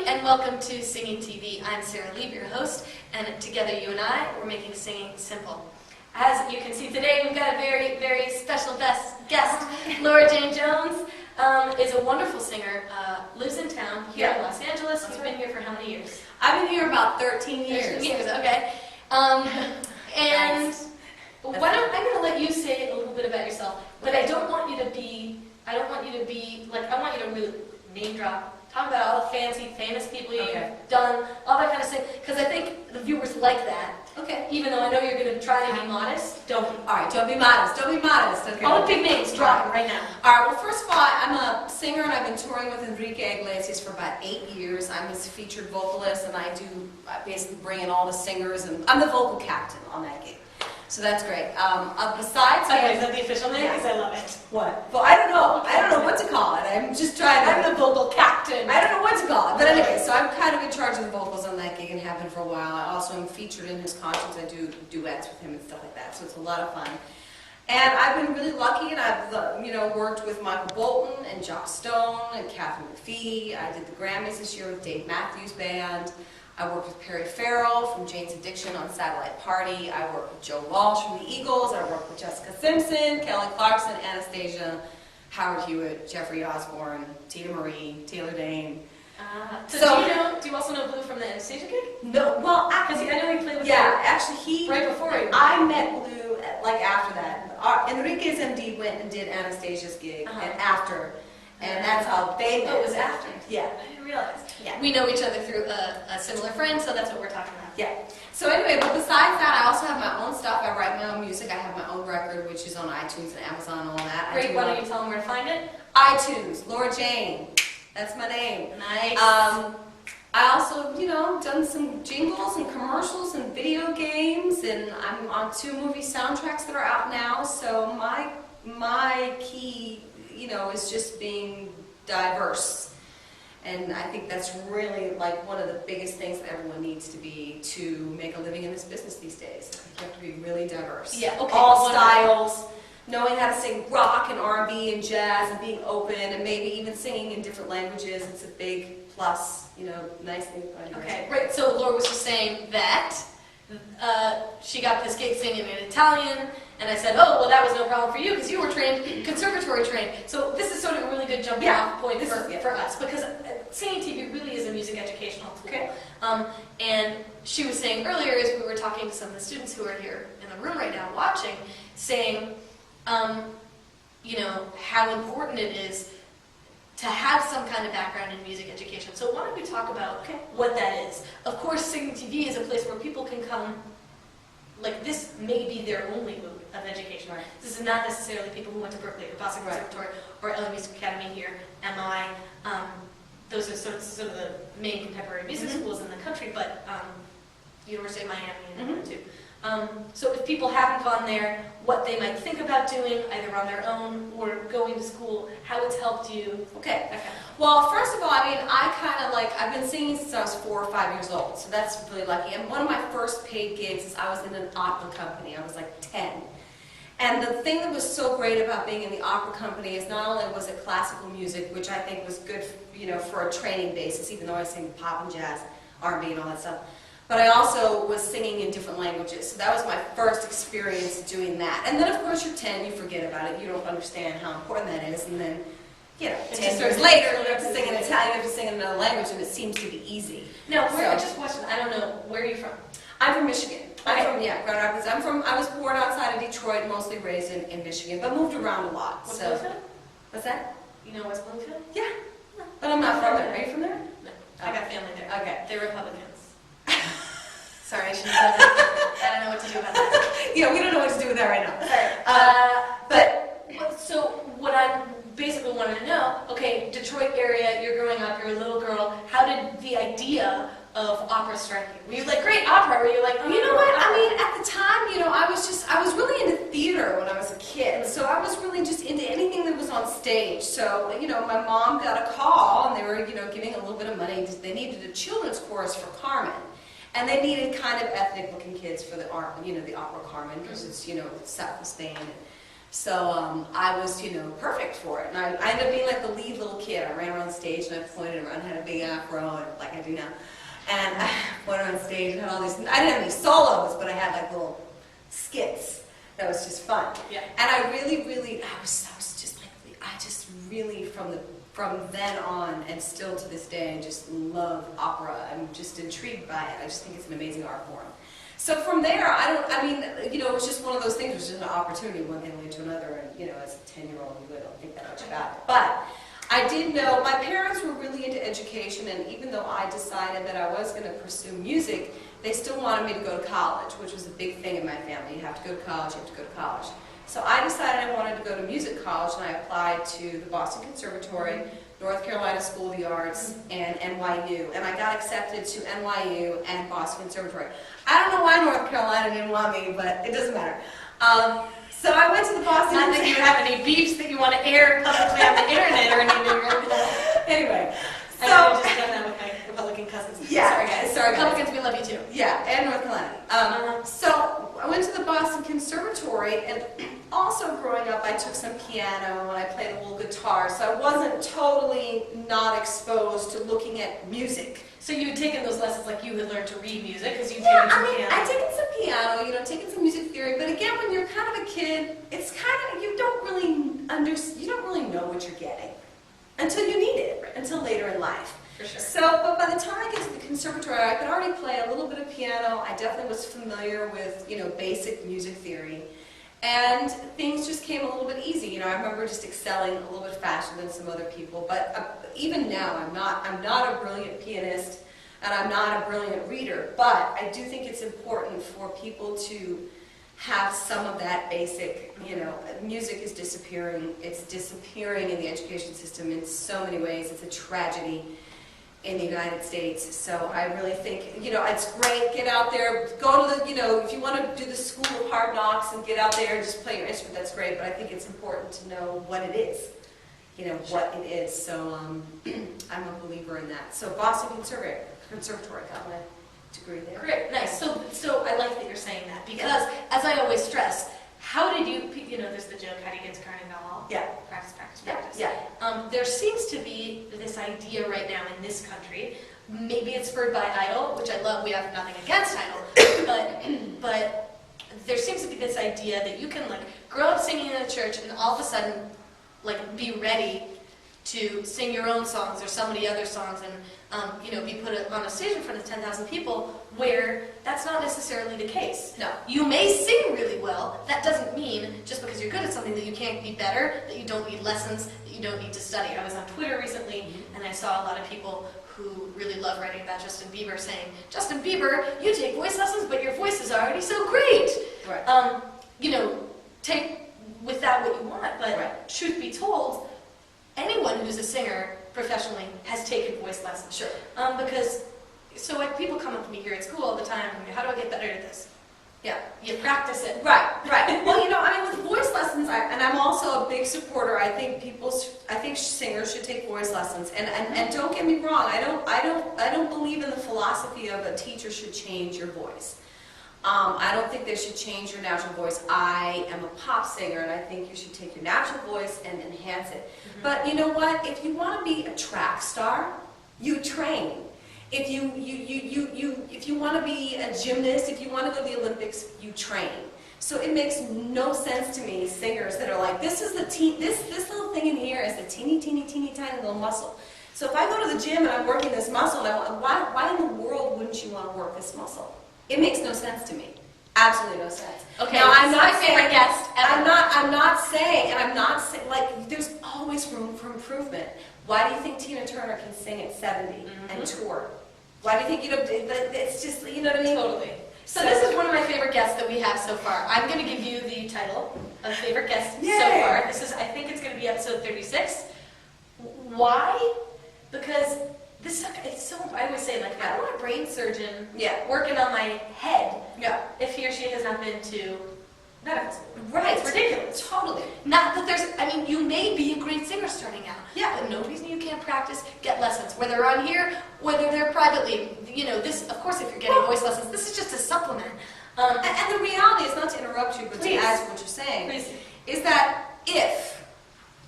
and welcome to Singing TV. I'm Sara, your host, and together you and I, we're making singing simple. As you can see today, we've got a very, very special guest. Laura Jane Jones is a wonderful singer, lives in town here in Los Angeles. You've been here for how many years? I've been here about 13 years. 13 years, okay. And Nice. I'm going to let you say a little bit about yourself, but I don't want you to be, I want you to really name drop. Talk about all the fancy, famous people you've done, all that kind of stuff, because I think the viewers like that. Okay. Even though I know you're going to try to be modest, don't. All right, don't be modest. Don't be modest. Okay. All the big names, drop it right now. All right, well, first of all, I'm a singer, and I've been touring with Enrique Iglesias for about 8 years. I'm his featured vocalist, and I basically bring in all the singers, and I'm the vocal captain on that gig. So that's great. Besides, Okay, is that the official name? Because I love it. What? Well, I don't know what to call it. I'm just trying to. I'm the vocal captain. I don't know what to call it. But anyway, so I'm kind of in charge of the vocals on that gig and have been for a while. I also am featured in his concerts. I do duets with him and stuff like that. So it's a lot of fun. And I've been really lucky, and I've worked with Michael Bolton and Jock Stone and Catherine McPhee. I did the Grammys this year with Dave Matthews Band. I worked with Perry Farrell from Jane's Addiction on Satellite Party. I worked with Joe Walsh from the Eagles. I worked with Jessica Simpson, Kelly Clarkson, Anastacia, Howard Hewitt, Jeffrey Osborne, Tina Marie, Taylor Dane. So do you also know Blue from the Anastacia gig? No, well, Because I know he played with yeah, her actually right before he I met Blue like after that. Enrique's MD went and did Anastasia's gig and after, and that's how they met. Oh, it was after? Yeah. I didn't realize. Yeah. We know each other through a similar friend, so that's what we're talking about. Yeah. So anyway, but besides that, I also have my own stuff. I write my own music. I have my own record, which is on iTunes and Amazon and all that. Great, why don't you tell them where to find it? iTunes, Laura Jane. That's my name. Nice. I also, done some jingles and commercials and video games, and I'm on 2 movie soundtracks that are out now. So my key, is just being diverse. And I think that's really like one of the biggest things that everyone needs to be to make a living in this business these days. You have to be really diverse. Yeah, okay. All styles, knowing how to sing rock and R&B and jazz and being open and maybe even singing in different languages. It's a big plus, nice thing. Okay, right. So Laura was just saying that she got this gig singing in Italian, and I said, oh, well, that was no problem for you because you were conservatory trained. So this is sort of a really good jumping off point for us, because singing TV really is a music educational tool. Okay. And she was saying earlier, as we were talking to some of the students who are here in the room right now watching, saying, how important it is to have some kind of background in music education. So why don't we talk about what that is? Of course, Singing TV is a place where people can come, like this may be their only mode of education. Right. This is not necessarily people who went to Berkeley or Boston Conservatory or LA Music Academy here, MI. Those are sort of the main contemporary music schools in the country, but University of Miami and too. So if people haven't gone there, what they might think about doing, either on their own or going to school, how it's helped you. Okay. Well, first of all, I've been singing since I was 4 or 5 years old, so that's really lucky. And one of my first paid gigs is I was in an opera company. I was like 10. And the thing that was so great about being in the opera company is not only was it classical music, which I think was good, for a training basis, even though I sing pop and jazz, R&B and all that stuff. But I also was singing in different languages, so that was my first experience doing that. And then, of course, you're 10, you forget about it, you don't understand how important that is, and then, 10 years later, you have to sing in Italian, you have to sing in another language, and it seems to be easy. Now, just a question, I don't know, where are you from? I'm from Michigan. I'm from Grand Rapids. I was born outside of Detroit, mostly raised in Michigan, but moved around a lot. West Bloomfield? What's that? You know West Bloomfield? Yeah. But I'm not from there. Are you from there? No. I got family there. Okay. They're Republicans. Sorry, I shouldn't have said that. I don't know what to do about that. Yeah, we don't know what to do with that right now. So what I basically wanted to know, okay, Detroit area, you're growing up, you're a little girl, how did the idea of opera strike you? Were you like, great opera? Or were you like, you know what? I mean, at the time, I was really into theater when I was a kid. So I was really just into anything that was on stage. So, my mom got a call and they were, giving a little bit of money. They needed a children's chorus for Carmen. And they needed kind of ethnic-looking kids for the opera Carmen, because it's, South of Spain. So I was, perfect for it. And I ended up being like the lead little kid. I ran around the stage and I pointed around, had a big afro, and like I do now. And I went around stage and had all these, I didn't have any solos, but I had like little skits. That was just fun. Yeah. And I really, I was just like, I just really, from then on and still to this day, I just love opera. I'm just intrigued by it. I just think it's an amazing art form. So from there, it was just one of those things. It was just an opportunity, one thing led to another. And, as a 10-year-old, you really don't think that much about it. But I did know, my parents were really into education, and even though I decided that I was going to pursue music, they still wanted me to go to college, which was a big thing in my family. You have to go to college, you have to go to college. So I decided I wanted to go to music college, and I applied to the Boston Conservatory, North Carolina School of the Arts, and NYU. And I got accepted to NYU and Boston Conservatory. I don't know why North Carolina didn't want me, but it doesn't matter. So I went to the Boston. Not that you have any beefs that you want to air publicly on the internet or anything. Anyway, I know I just done that with my Republican cousins. Yeah. Sorry guys. Sorry, guys. Republicans, we love you too. Yeah, and North Carolina. So I went to the Boston Conservatory, and also growing up, I took some piano and I played a little guitar. So I wasn't totally not exposed to looking at music. So you had taken those lessons like you had learned to read music because you'd Yeah, taken some piano. I've taken some piano, taken some music theory, but again, when you're kind of a kid, it's kind of, you don't really know what you're getting until you need it, until later in life. For sure. So, but by the time I get to the conservatory, I could already play a little bit of piano. I definitely was familiar with, basic music theory. And things just came a little bit easy. I remember just excelling a little bit faster than some other people. But even now, I'm not a brilliant pianist, and I'm not a brilliant reader. But I do think it's important for people to have some of that basic, music is disappearing. It's disappearing in the education system in so many ways. It's a tragedy in the United States. So I really think, it's great, get out there, go to the, if you want to do the school of hard knocks and get out there and just play your instrument, that's great, but I think it's important to know what it is, what it is. So I'm a believer in that. So Boston Conservatory got my degree there. Great, nice. So I like that you're saying that because, as I always stress, how did you, there's the joke, how do you get to Carnegie Hall? Yeah. Practice, practice, practice. Yeah. There seems to be this idea right now in this country, maybe it's spurred by Idol, which I love, we have nothing against Idol, but there seems to be this idea that you can grow up singing in a church and all of a sudden be ready to sing your own songs or somebody else's songs and be put on a stage in front of 10,000 people, where that's not necessarily the case. No. You may sing really well. That doesn't mean just because you're good at something that you can't be better, that you don't need lessons, that you don't need to study. I was on Twitter recently and I saw a lot of people who really love writing about Justin Bieber saying, Justin Bieber, you take voice lessons, but your voice is already so great. Right. Take with that what you want, but right. Truth be told, anyone who's a singer professionally has taken voice lessons. Sure. So people come up to me here at school all the time and go, how do I get better at this? Yeah. You practice it. Right. Well, with voice lessons, and I'm also a big supporter. I think singers should take voice lessons. And don't get me wrong. I don't believe in the philosophy of a teacher should change your voice. I don't think they should change your natural voice. I am a pop singer, and I think you should take your natural voice and enhance it. Mm-hmm. But you know what? If you want to be a track star, you train. If you want to be a gymnast, if you want to go to the Olympics, you train. So it makes no sense to me, singers that are like, this little thing in here is a teeny tiny little muscle. So if I go to the gym and I'm working this muscle, and why in the world wouldn't you want to work this muscle? It makes no sense to me. Absolutely no sense. Okay, now, I'm not my saying, favorite guest ever. I'm not saying, there's always room for improvement. Why do you think Tina Turner can sing at 70 and tour? Why do you think, it's just, you know what I mean? Totally. So this is one of my favorite guests that we have so far. I'm going to give you the title of favorite guest so far. I think it's going to be episode 36. Why? Because it's so, I always say, I don't want a brain surgeon working on my head if he or she has not been to medical school. Right. It's ridiculous. Totally. Not that you may be a great singer starting out. Yeah. But no reason you can't practice, get lessons. Whether on here, whether they're privately. This, of course, if you're getting voice lessons, this is just a supplement. And the reality is, not to interrupt you, but Please. to add to what you're saying, Please. is that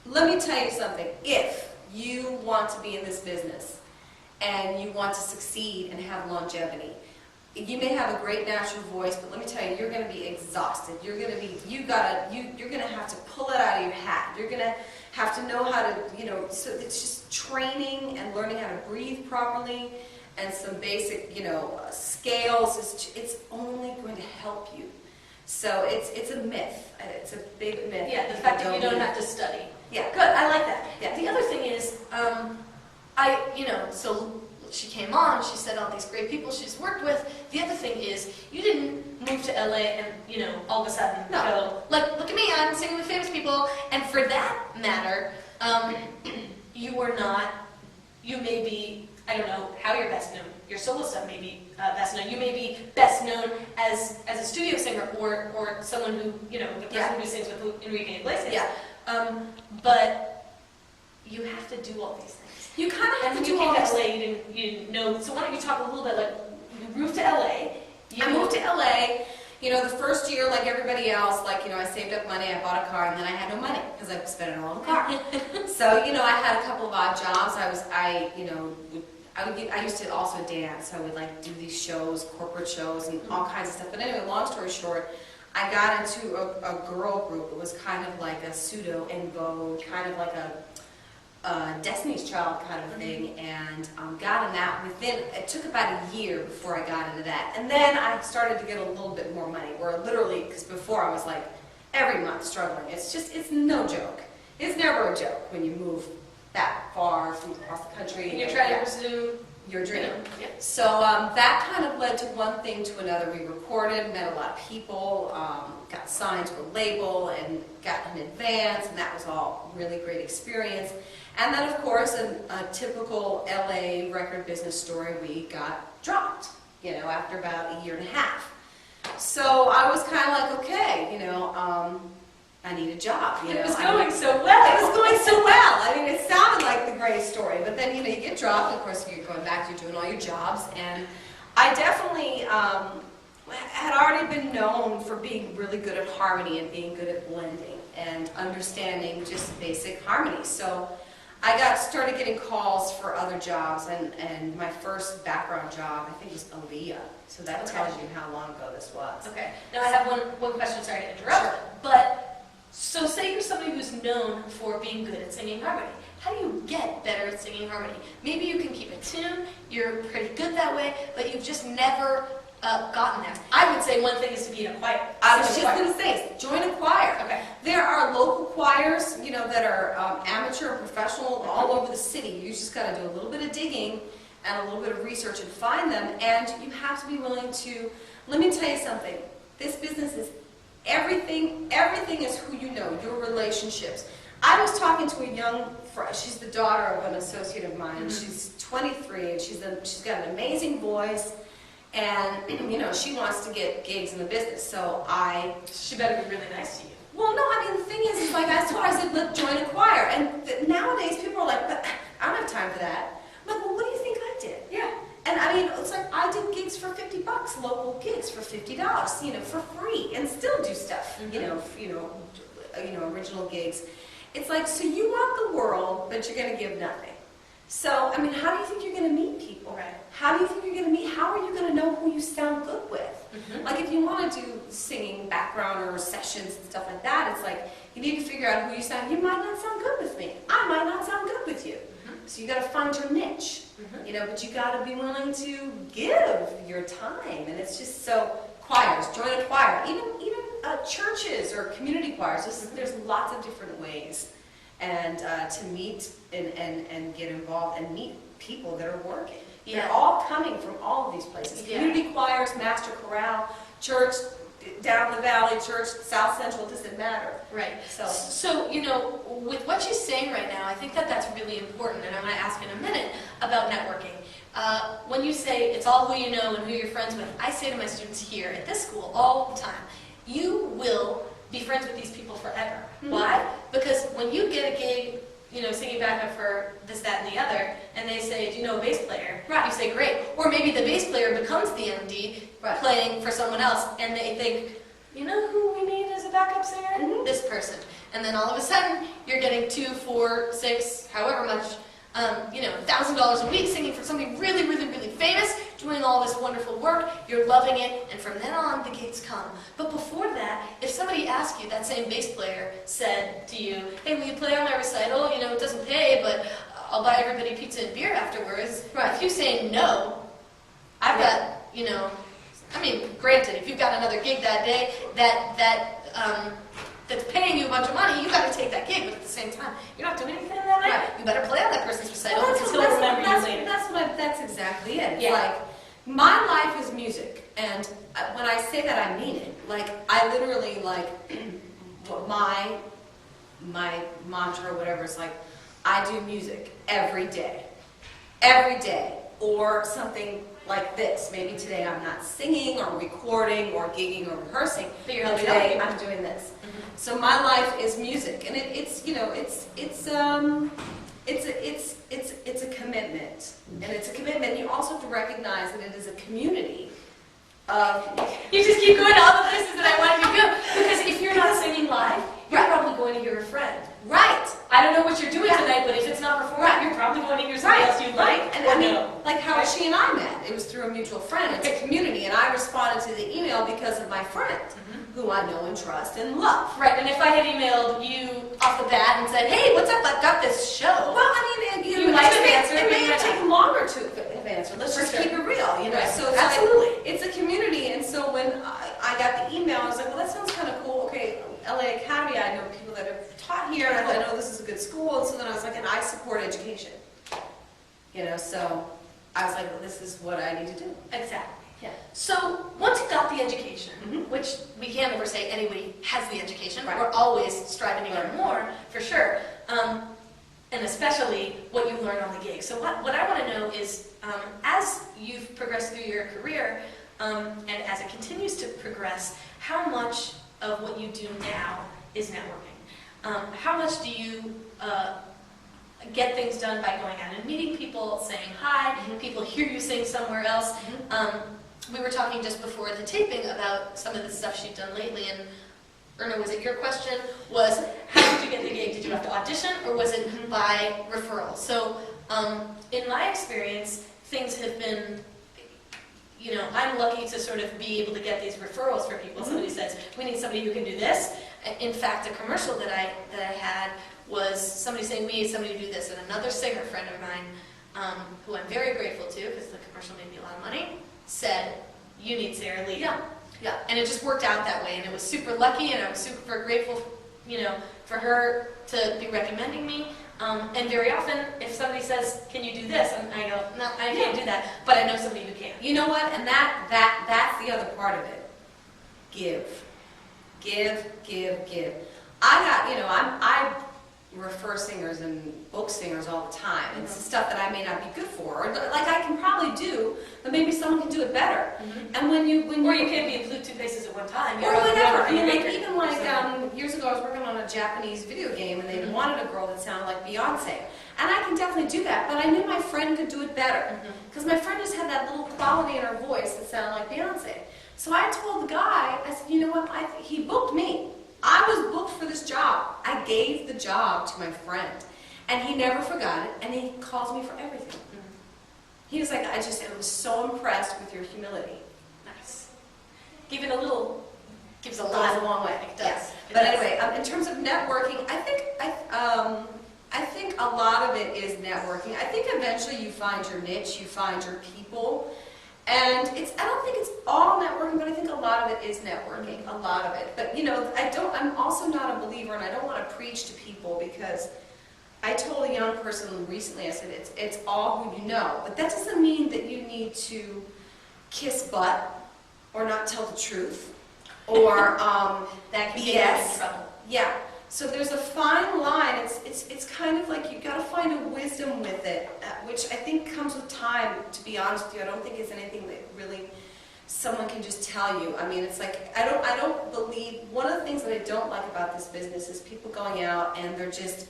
let me tell you something, if you want to be in this business and you want to succeed and have longevity, you may have a great natural voice, but let me tell you, you're going to be exhausted. You're going to have to pull it out of your hat. You're going to have to know how to, so it's just training and learning how to breathe properly and some basic, scales. It's only going to help you. So it's a myth. It's a big myth. Yeah, the fact that you don't have to study. Yeah. Good, I like that. Yeah. The other thing is, so she came on, she said all these great people she's worked with. The other thing is, you didn't move to LA and, all of a sudden go, like, look at me, I'm singing with famous people. And for that matter, you may be, I don't know how you're best known. Your solo stuff may be best known. You may be best known as a studio singer or someone who, the person who sings with Enrique Iglesias. Yeah. But you have to do all these things. You kind of have to do all all this. LA, you didn't know. So why don't you talk a little bit, like, you moved to LA. I moved to LA, the first year, like everybody else, I saved up money, I bought a car, and then I had no money because I spent it all on the car. So, I had a couple of odd jobs. I used to also dance. I would do these shows, corporate shows, and all kinds of stuff. But anyway, long story short, I got into a girl group. It was kind of like a pseudo en vogue, kind of like a Destiny's Child kind of thing, and got in that it took about a year before I got into that. And then I started to get a little bit more money, where literally, because before I was every month struggling. It's no joke. It's never a joke when you move that far from across the country. And you're trying to pursue your dream. Yeah. So that kind of led to one thing to another. We recorded, met a lot of people, got signed to a label, and got an advance, and that was all really great experience. And then, of course, a typical LA record business story, we got dropped, after about a year and a half. So I was kind of okay, I need a job. It was going so well. It was going so well. I mean, it sounded like the great story, but then, you get dropped, and of course, you're going back, you're doing all your jobs, and I definitely had already been known for being really good at harmony and being good at blending and understanding just basic harmony. So I started getting calls for other jobs, and my first background job, I think, was Aaliyah. So that tells you how long ago this was. Okay. Now I have one question, sorry to interrupt. Sure. But, so say you're somebody who's known for being good at singing harmony. How do you get better at singing harmony? Maybe you can keep a tune, you're pretty good that way, but you've just never gotten there. I would say one thing is to be in a choir. I was just going to say, join a choir. Okay. There are local choirs, that are amateur and professional all over the city. You just got to do a little bit of digging and a little bit of research and find them, and you have to be willing to, let me tell you something, this business is everything is who you know, your relationships. I was talking to a young friend, she's the daughter of an associate of mine, she's 23, and she's got an amazing voice, and, she wants to get gigs in the business, so She better be really nice to you. Well, no, I mean, the thing is that's why I said, let's join a choir, and nowadays people are like, but I don't have time for that. I'm like, well, what do you think I did? Yeah. And I mean, it's like I did gigs for $50, local gigs for $50, for free, and still do stuff, original gigs. It's like, so you want the world, but you're going to give nothing. So, I mean, how do you think you're going to meet people? Right. How do you think you're going to meet? How are you going to know who you sound good with? Like, if you want to do singing background or sessions and stuff like that, it's like you need to figure out who you sound. You might not sound good with me. I might not sound good with you. So you got to find your niche, but you got to be willing to give your time. And it's just so, choirs, join a choir, even churches or community choirs. There's lots of different ways, and to meet and get involved and meet people that are working. Yeah. They're all coming from all of these places. Yeah. Community choirs, master chorale, church, down the valley, church, South Central, it doesn't matter. Right. So, with what she's saying right now, I think that's really important, and I'm going to ask in a minute about networking. When you say it's all who you know and who you're friends with, I say to my students here at this school all the time, you will be friends with these people forever. Why? Because when you get a gig, singing backup for this, that, and the other, and they say, do you know a bass player? Right. You say, great. Or maybe the bass player becomes the MD Right. playing for someone else, and they think, you know who we need as a backup singer? This person. And then all of a sudden, you're getting 2, 4, 6, however much, $1,000 a week singing for somebody really, really, really famous, doing all this wonderful work. You're loving it, and from then on, the gigs come. But before that, if somebody asked you, that same bass player said to you, hey, will you play on my recital? It doesn't pay, but I'll buy everybody pizza and beer afterwards. Right. If you say no, I've got, granted, if you've got another gig that day that's paying you a bunch of money, you got to take that gig. But at the same time, you're not doing anything that night. Right. You better play on that person's recital because he'll that's, remember that's, you later. That's exactly it. Yeah. Like, my life is music, and when I say that, I mean it. Like, I literally, like, my mantra or whatever is like, I do music every day, or something like this. Maybe today I'm not singing or recording or gigging or rehearsing, But you're today helping. I'm doing this. So my life is music, and it's a commitment, and it's a commitment. You also have to recognize that it is a community of. You just keep going to all the places that I want you to go. Because if you're not singing live, you're probably going to hear a friend. Right. I don't know what you're doing tonight, but if it's not performing, you're probably going to hear somebody else you like. And or I mean, no. like how she and I met. It was through a mutual friend. It's a community, and I responded to the email because of my friend, who I know and trust and love. Right, and if I had emailed you off the bat and said, hey, what's up, I've got this show. Well, I mean, You might have answered, it but may you have might not. taken longer to have answered. Let's For just sure. keep it real, Right. So it's Absolutely. like, it's a community, and so when I got the email, I was like, well, that sounds kind of cool. Okay, LA Academy, I know people that have taught here, and I know this is a good school, and so then I was like, and I support education. So I was like, well, this is what I need to do. Exactly. Yeah. So once you got the education, Mhm. which we can't ever say anybody has the education, Right. we're always striving to get more, for sure, and especially what you learn on the gig. So what I want to know is, as you've progressed through your career, and as it continues to progress, how much of what you do now is networking? How much do you get things done by going out and meeting people, saying hi, people hear you sing somewhere else? We were talking just before the taping about some of the stuff she'd done lately, and Erna, was it your question? Was how did you get the gig? Did you have to audition, or was it by referral? So, in my experience, things have been, I'm lucky to sort of be able to get these referrals for people. Somebody says, we need somebody who can do this. In fact, a commercial that I had was somebody saying, we need somebody to do this, and another singer friend of mine, who I'm very grateful to, because the commercial made me a lot of money, said, you need Sara Lee. Yeah. And it just worked out that way, and it was super lucky, and I was super grateful, for her to be recommending me. And very often, if somebody says, can you do this? And I go, no, I can't do that, but I know somebody who can. You know what? And that's the other part of it. Give. I refer singers and book singers all the time. It's stuff that I may not be good for, or like I can probably do, but maybe someone can do it better. And when you Or you can't be in two places at one time. or whatever. I mean, like, You're even like years ago, I was working on a Japanese video game, and they wanted a girl that sounded like Beyonce. And I can definitely do that, but I knew my friend could do it better. Because my friend just had that little quality in her voice that sounded like Beyonce. So I told the guy, I said, you know what, he booked me. I was booked for this job. I gave the job to my friend. And he never forgot it, and he calls me for everything. He was like, I was so impressed with your humility. Nice. Gives a little. Goes a long way. It does. Yes. It But does. anyway, in terms of networking, I think a lot of it is networking. I think eventually you find your niche, you find your people, and I don't think it's all networking, but I think a lot of it is networking, a lot of it. But I'm also not a believer, and I don't want to preach to people, because I told a young person recently, I said, it's all who you know, but that doesn't mean that you need to kiss butt or not tell the truth or That can BS. get you in trouble. Yeah. So there's a fine line. It's kind of like you've got to find a wisdom with it, which I think comes with time, to be honest with you. I don't think it's anything that really someone can just tell you. I mean, it's like, I don't believe, one of the things that I don't like about this business is people going out and they're just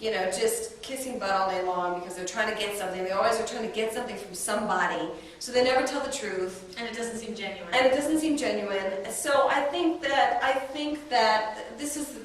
you know, just kissing butt all day long because they're trying to get something. They always are trying to get something from somebody, so they never tell the truth. And it doesn't seem genuine. And it doesn't seem genuine. So I think that this is,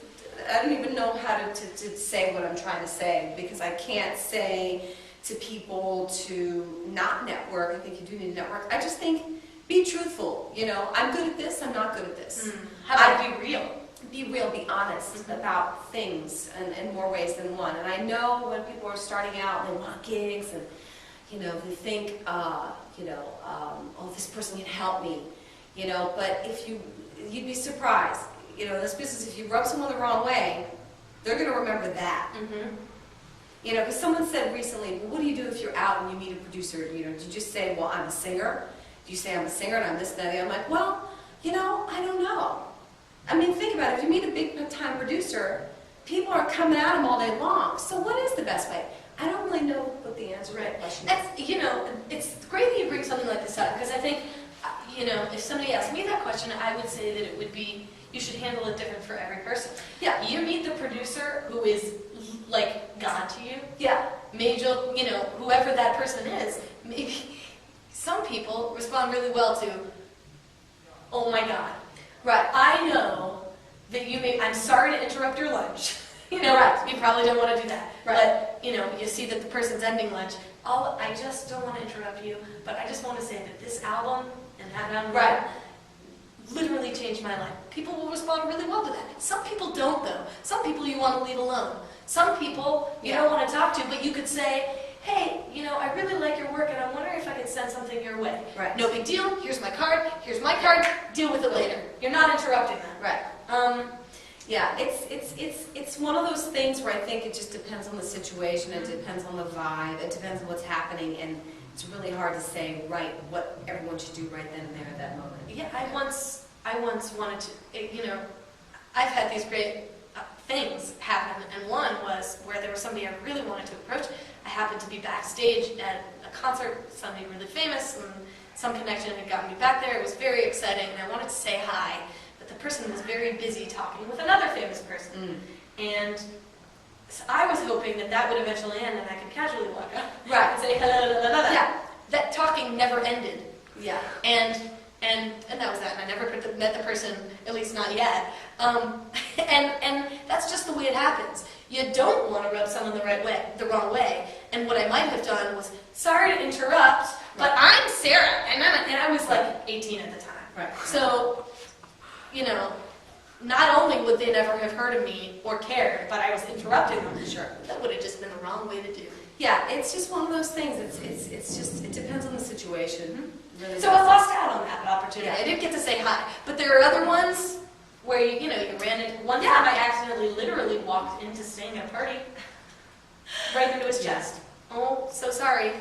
I don't even know how to say what I'm trying to say, because I can't say to people to not network. I think you do need to network. I just think, be truthful. You know, I'm good at this, I'm not good at this. How about be real? Be real, be honest about things in more ways than one. And I know when people are starting out and they want gigs and, you know, they think, oh, this person can help me, you know, but you'd be surprised, you know, in this business, if you rub someone the wrong way, they're going to remember that. You know, because someone said recently, well, what do you do if you're out and you meet a producer? You know, do you just say, well, I'm a singer? Do you say I'm a singer and I'm this, that, and the other? I'm like, well, you know, I don't know. I mean, think about it. If you meet a big-time producer, people are coming at him all day long. So what is the best way? I don't really know what the answer to that question is. You know, it's great that you bring something like this up, because I think, you know, if somebody asked me that question, I would say that it would be, you should handle it different for every person. Yeah, you meet the producer who is like God to you. Yeah. Major, you know, whoever that person is, maybe some people respond really well to, oh my God. Right, I know that you may, I'm sorry to interrupt your lunch. You know, right. You probably don't want to do that. Right. But, you know, you see that the person's ending lunch. I just don't want to interrupt you, but I just want to say that this album and that album literally changed my life. People will respond really well to that. Some people don't, though. Some people you want to leave alone. Some people you don't want to talk to, but you could say, hey, you know, I really like your work, and I'm wondering if I could send something your way. Right. No big deal. Here's my card. Here's my card. Deal with it later. You're not interrupting them. Right. Yeah, it's one of those things where I think it just depends on the situation. It depends on the vibe. It depends on what's happening, and it's really hard to say what everyone should do right then and there at that moment. Yeah, I once wanted to. You know, I've had these great things happen, and one was where there was somebody I really wanted to approach. I happened to be backstage at a concert, somebody really famous, and some connection had gotten me back there. It was very exciting, and I wanted to say hi, but the person was very busy talking with another famous person. And so I was hoping that would eventually end, and I could casually walk up and say hello. Yeah, that talking never ended. Yeah, and that was that. And I never met the person, at least not yet. And that's just the way it happens. You don't want to rub someone the wrong way. And what I might have done was, sorry to interrupt, but I'm Sara, and I was like 18 at the time. Right. So, you know, not only would they never have heard of me or cared, but I was interrupting them. Sure. That would have just been the wrong way to do. Yeah, it's just one of those things. It's just, it depends on the situation. Really so I lost out on that opportunity. I did get to say hi, but there are other ones where you ran into. One time I accidentally, literally walked into staying at a party, right into his chest. Oh, so sorry.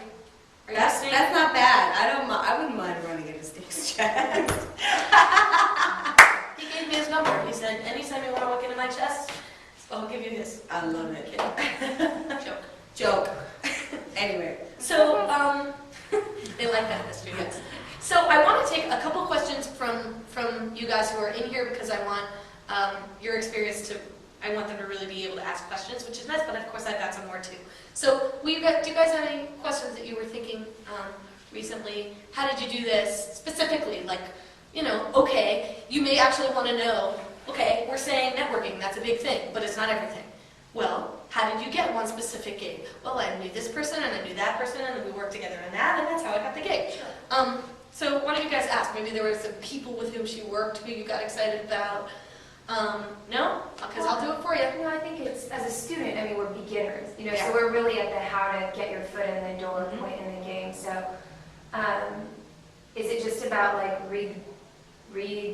That's not bad. I wouldn't mind running into Steve's chest. He gave me his number. He said, anytime you want to walk into my chest, I'll give you his. I love it. Joke. Anyway. So, they like that history. Yes. So I want to take a couple questions from you guys who are in here, because I want your experience I want them to really be able to ask questions, which is nice, but of course I've got some more too. So do you guys have any questions that you were thinking recently? How did you do this specifically? Like, you know, okay, you may actually want to know, okay, we're saying networking, that's a big thing, but it's not everything. Well, how did you get one specific gig? Well, I knew this person, and I knew that person, and then we worked together on that, and that's how I got the gig. Sure. So why don't you guys ask? Maybe there were some people with whom she worked who you got excited about. No? Because I'll do it for you. No, I think it's, as a student, I mean, we're beginners, you know, so we're really at the how to get your foot in the door point in the game. So, is it just about, like, read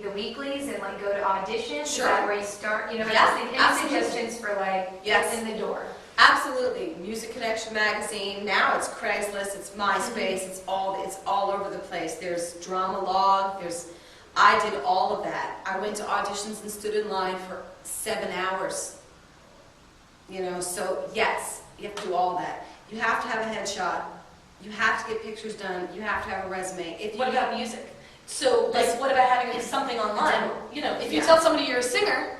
the weeklies and, like, go to auditions? Sure. Is that where you start? You know, any suggestions for, like, what's in the door? Absolutely. Music Connection magazine. Now it's Craigslist. It's MySpace. It's all over the place. There's Drama Log. I did all of that. I went to auditions and stood in line for 7 hours. You know, so yes, you have to do all that. You have to have a headshot. You have to get pictures done. You have to have a resume. What about music? So, like, what about having something online? You know, if you tell somebody you're a singer,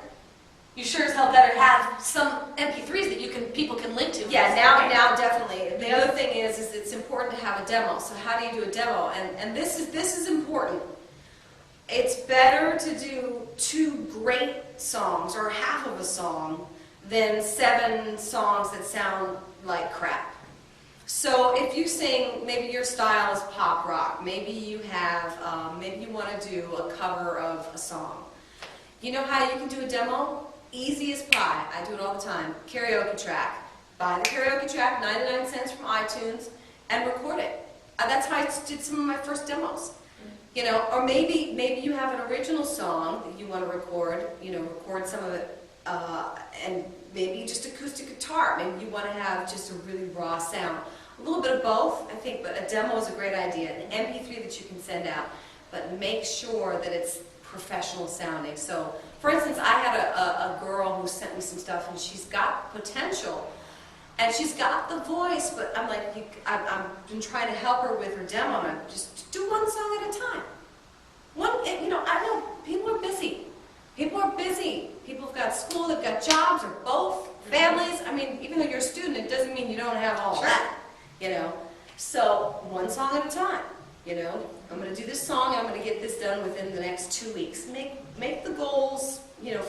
you sure as hell better have some MP3s that people can link to. Yeah, now definitely. The other thing is it's important to have a demo. So how do you do a demo? And this is important. It's better to do 2 great songs or half of a song than 7 songs that sound like crap. So if you sing, maybe your style is pop rock, maybe you want to do a cover of a song. You know how you can do a demo? Easy as pie. I do it all the time. Karaoke track. Buy the karaoke track, 99 cents from iTunes, and record it. That's how I did some of my first demos. You know, or maybe you have an original song that you want to record. You know, record some of it, and maybe just acoustic guitar. Maybe you want to have just a really raw sound. A little bit of both, I think, but a demo is a great idea. An MP3 that you can send out, but make sure that it's professional sounding. So, for instance, I had a girl who sent me some stuff, and she's got potential, and she's got the voice, but I'm like, I've been trying to help her with her demo, and I'm just do 1 song at a time. I know people are busy. People are busy. People have got school, they've got jobs, or both, families. I mean, even though you're a student, it doesn't mean you don't have all that, you know. So, 1 song at a time, you know. I'm going to do this song, I'm going to get this done within the next 2 weeks. Make the goals, you know,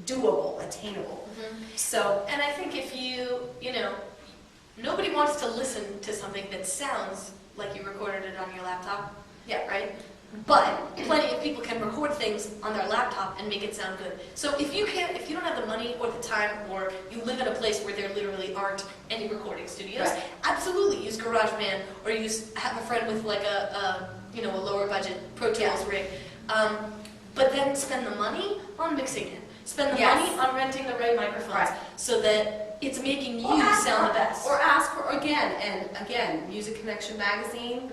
doable, attainable. So, and I think if nobody wants to listen to something that sounds like you recorded it on your laptop. yeah, Right? But plenty of people can record things on their laptop and make it sound good. So if you don't have the money or the time, or you live in a place where there literally aren't any recording studios, Right. absolutely use GarageBand, or have a friend with like a lower budget Pro Tools rig. But then spend the money on mixing it. Spend the money on renting the right microphones, so that it's making you sound the best. Or ask for, again, Music Connection magazine.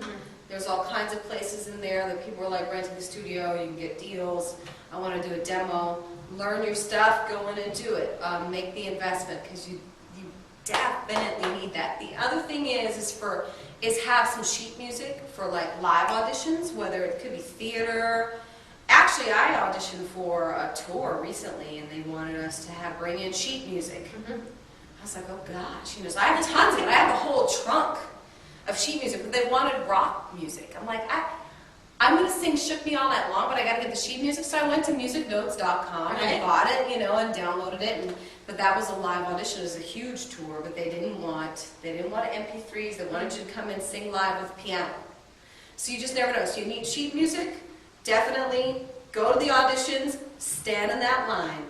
There's all kinds of places in there that people are like renting the studio, you can get deals. I want to do a demo. Learn your stuff, go in and do it. Make the investment, because you definitely need that. The other thing is have some sheet music for like live auditions, whether it could be theater. Actually, I auditioned for a tour recently, and they wanted us to bring in sheet music. I was like, oh gosh, so I have tons of it. I have a whole trunk of sheet music, but they wanted rock music. I'm like, I'm going to sing Shook Me All Night Long, but I got to get the sheet music. So I went to musicnotes.com and bought it, and downloaded it. But that was a live audition. It was a huge tour, but they didn't want MP3s. They wanted you to come in, sing live with piano. So you just never know. So you need sheet music. Definitely go to the auditions, stand in that line.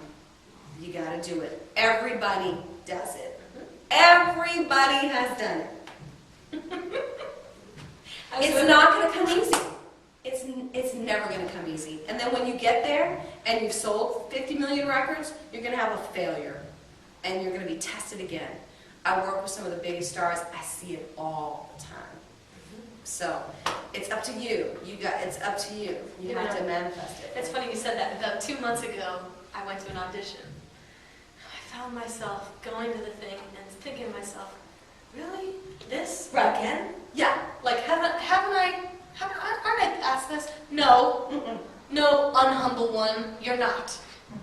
You got to do it. Everybody does it. Everybody has done it. It's not going to come easy. It's never going to come easy. And then when you get there and you've sold 50 million records, you're going to have a failure. And you're going to be tested again. I work with some of the biggest stars. I see it all the time. So it's up to you. It's up to you. You have to manifest it. It's funny you said that. About 2 months ago, I went to an audition. I found myself going to the thing and thinking to myself, really? This? Right. Again? Yeah. Like, aren't I asked this? No. No, unhumble one, you're not.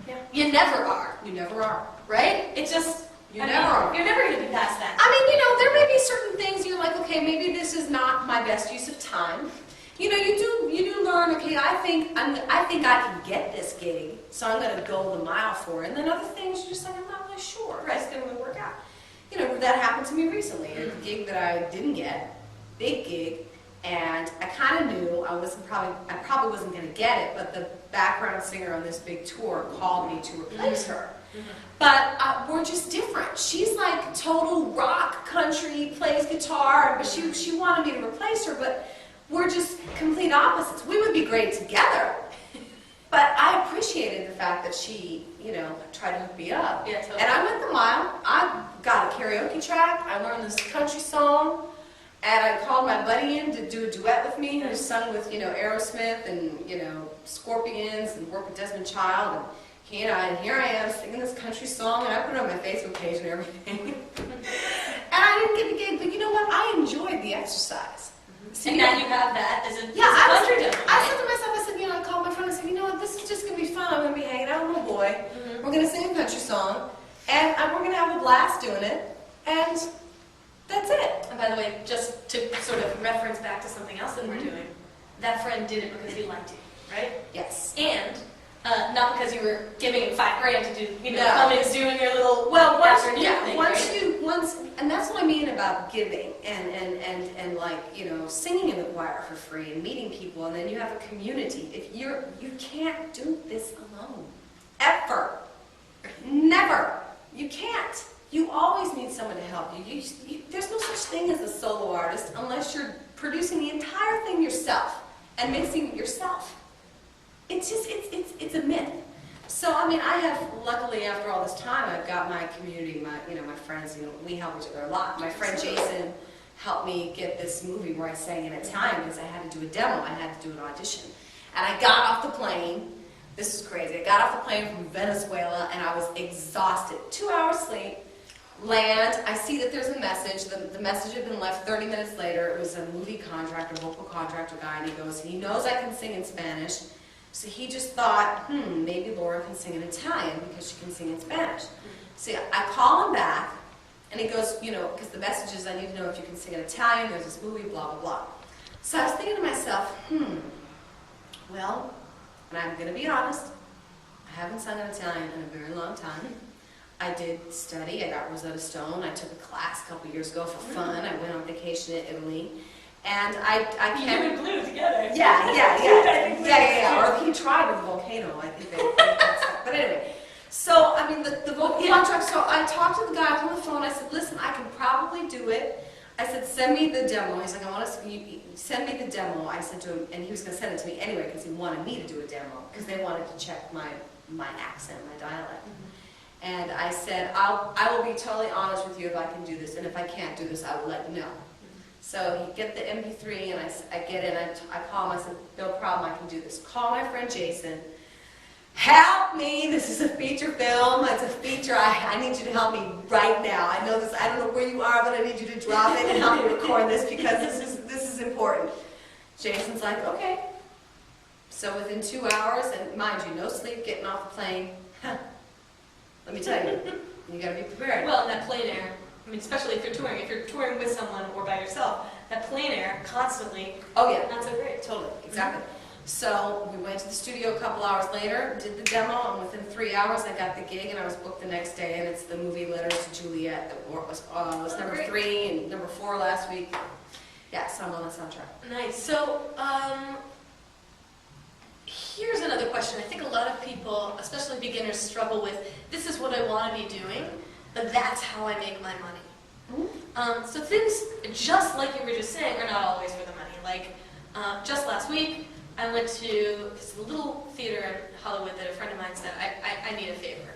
Yeah. You never are. You never are. Right? It just... You're never going to be past that. I mean, there may be certain things you're like, okay, maybe this is not my best use of time. You do learn, okay, I think I can get this gig, so I'm going to go the mile for it. And then other things, you're just like, I'm not really sure. Right. It's going to work out. That happened to me recently. A gig that I didn't get, big gig, and I kind of knew I probably wasn't going to get it, but the background singer on this big tour called me to replace her. But we're just different. She's like total rock, country, plays guitar, but she wanted me to replace her, but we're just complete opposites. We would be great together, but I appreciated the fact that she, tried to hook me up. Yeah, totally. And I went the mile. I got a karaoke track. I learned this country song, and I called my buddy in to do a duet with me, who sung with, Aerosmith and, Scorpions and worked with Desmond Child. And here I am singing this country song, and I put it on my Facebook page and everything. And I didn't get the gig, but you know what? I enjoyed the exercise. And now you have that as a Yeah, country demo, I right? said to myself, I said, you know, I called my friend and said, you know what, this is just going to be fun. I'm going to be hanging out with my boy. We're going to sing a country song, and we're going to have a blast doing it, and that's it. And by the way, just to sort of reference back to something else that we're doing, that friend did it because he liked you, right? Yes. And not because you were giving him $5,000 to do, you know, No. come and doing your little afternoon thing, right? And that's what I mean about giving and like, you know, singing in the choir for free and meeting people, and then you have a community. If you can't do this alone, ever, never. You can't. You always need someone to help you. There's no such thing as a solo artist unless you're producing the entire thing yourself and mixing it yourself. It's just, it's a myth. So, I mean, I have, luckily, after all this time, I've got my community, my friends, we help each other a lot. My friend Jason helped me get this movie where I sang in Italian because I had to do a demo, I had to do an audition. And I got off the plane, this is crazy, I got off the plane from Venezuela and I was exhausted. 2 hours sleep, land, I see that there's a message, the message had been left 30 minutes later. It was a movie contractor, vocal contractor guy, and he goes, he knows I can sing in Spanish. So he just thought, maybe Laura can sing in Italian because she can sing in Spanish. So I call him back, and he goes, you know, because the message is, I need to know if you can sing in Italian, there's this movie, blah, blah, blah. So I was thinking to myself, well, and I'm going to be honest, I haven't sung in Italian in a very long time. I did study, I got Rosetta Stone, I took a class a couple years ago for fun, I went on vacation to Italy. And I can't. You and Blue together. Yeah. Or he tried with the volcano. I think that's it. But anyway, so I mean the vocal contract. So I talked to the guy on the phone. I said, listen, I can probably do it. I said, send me the demo. He's like, I want to send me the demo. I said to him, and he was going to send it to me anyway because he wanted me to do a demo because they wanted to check my accent, my dialect. And I said, I will be totally honest with you if I can do this, and if I can't do this, I will let you know. So you get the MP3, and I get in, I call him, I said, no problem, I can do this. Call my friend Jason, help me, this is a feature film, it's a feature, I need you to help me right now. I know this, I don't know where you are, but I need you to drop it and help me record this because this is important. Jason's like, okay. So within 2 hours, and mind you, no sleep, getting off the plane, let me tell you, you gotta be prepared. Well, and that plein air, I mean, especially if you're touring with someone or by yourself, that plein air constantly, Oh yeah. not so great. Totally, exactly. So we went to the studio a couple hours later, did the demo, and within 3 hours I got the gig, and I was booked the next day, and it's the movie Letters to Juliet that was number 3 and number 4 last week. Yeah, so I'm on the soundtrack. Nice. So, here's another question. I think a lot of people, especially beginners, struggle with, this is what I want to be doing, but that's how I make my money. So things, just like you were just saying, are not always for the money. Like, just last week, I went to this little theater in Hollywood that a friend of mine said, I need a favor.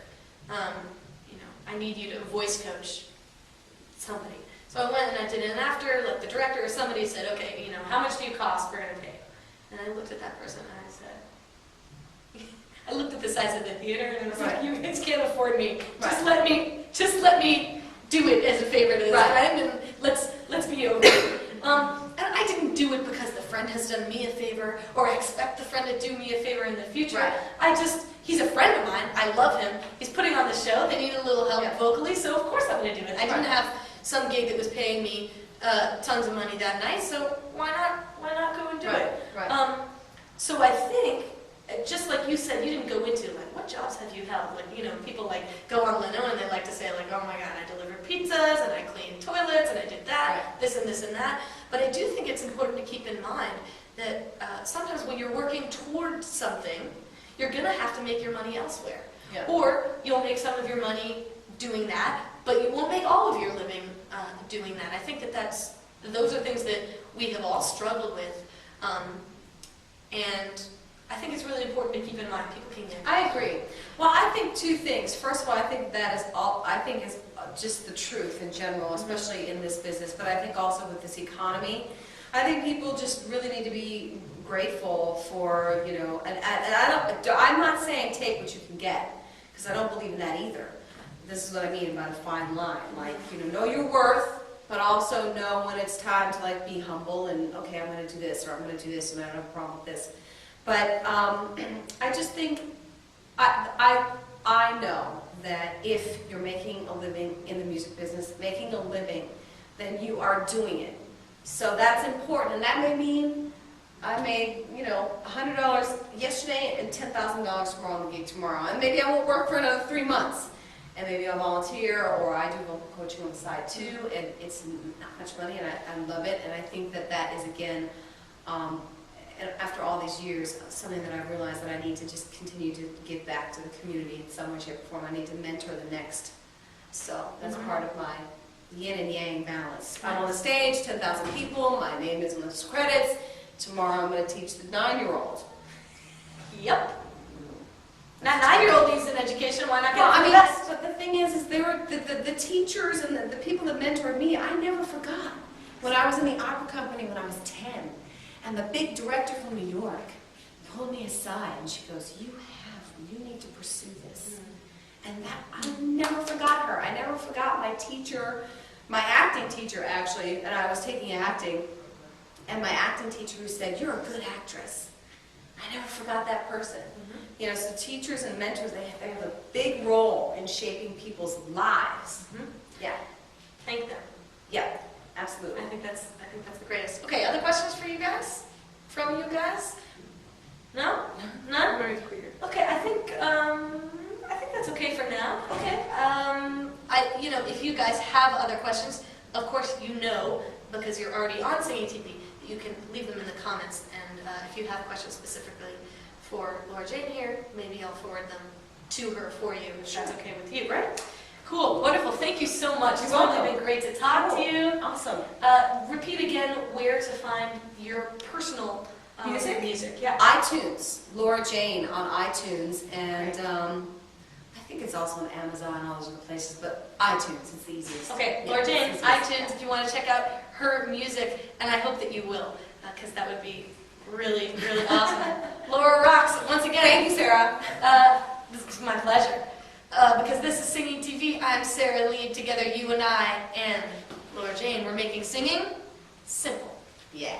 I need you to voice coach somebody. So I went and I did it, and after, like, the director or somebody said, okay, how much do you cost? We're going to pay. And I looked at that person and I said, I looked at the size of the theater and I was like, you guys can't afford me. Just let me do it as a favor to this friend, and let's be over it. And I didn't do it because the friend has done me a favor, or I expect the friend to do me a favor in the future. He's a friend of mine. I love him. He's putting on the show. They need a little help vocally, so of course I'm going to do it. I didn't have some gig that was paying me tons of money that night, so why not go and do it? So I think, just like you said, you didn't go into, like, what jobs have you held? Like, people, like, go on Leno and they like to say, like, oh my God, I delivered pizzas, and I cleaned toilets, and I did that, this and this and that. But I do think it's important to keep in mind that sometimes when you're working towards something, you're going to have to make your money elsewhere. Or you'll make some of your money doing that, but you won't make all of your living doing that. I think those are things that we have all struggled with. And I think it's really important to keep in mind people can get. I agree. Well, I think two things. First of all, I think that is all. I think is just the truth in general, especially in this business. But I think also with this economy, I think people just really need to be grateful for And I'm not saying take what you can get, because I don't believe in that either. This is what I mean about a fine line. Like know your worth, but also know when it's time to like be humble and, okay, I'm going to do this, or I'm going to do this, and I don't have a problem with this. But I just think, I know that if you're making a living in the music business, making a living, then you are doing it. So that's important, and that may mean I made, you know, $100 yesterday and $10,000 tomorrow on the gig tomorrow, and maybe I won't work for another 3 months, and maybe I'll volunteer, or I do vocal coaching on the side too, and it's not much money, and I love it, and I think that that is, again, and after all these years, something that I've realized that I need to just continue to give back to the community in some way, shape, or form. I need to mentor the next. So that's part of my yin and yang balance. I'm on the stage, 10,000 people, my name is in the credits. Tomorrow I'm going to teach the 9-year-old. Yep. That 9-year-old needs an education, why not get Well, I the mean, best? but the thing is they were the teachers and the people that mentored me, I never forgot. When I was in the opera company when I was 10, and the big director from New York pulled me aside and she goes, you need to pursue this. And that, I never forgot her. I never forgot my teacher, my acting teacher actually, and I was taking acting, and my acting teacher who said, you're a good actress. I never forgot that person. You know, so teachers and mentors, they have a big role in shaping people's lives. Yeah. Thank them. Yeah, absolutely. I think that's the greatest. Okay, other questions for you guys? From you guys? No? None? Very clear. Okay, I think that's okay for now. Okay. You know, if you guys have other questions, of course you know, because you're already on Singing TV, you can leave them in the comments. And if you have questions specifically for Laura Jane here, maybe I'll forward them to her for you, if that's okay with you, right? Cool, wonderful. Thank you so much. It's only been great to talk to you. Awesome. Repeat again where to find your personal music. Yeah. iTunes, Laura Jane on iTunes, and I think it's also on Amazon and all those other places, but iTunes is the easiest. Okay, Yeah, Laura Jane, it's the easiest. iTunes, if you want to check out her music, and I hope that you will, because that would be really, really awesome. Laura rocks, once again. Thank you, Sarah. This is my pleasure. Because this is Singing TV, I'm Sarah Lee. Together, you and I and Laura Jane, we're making singing simple. Yeah.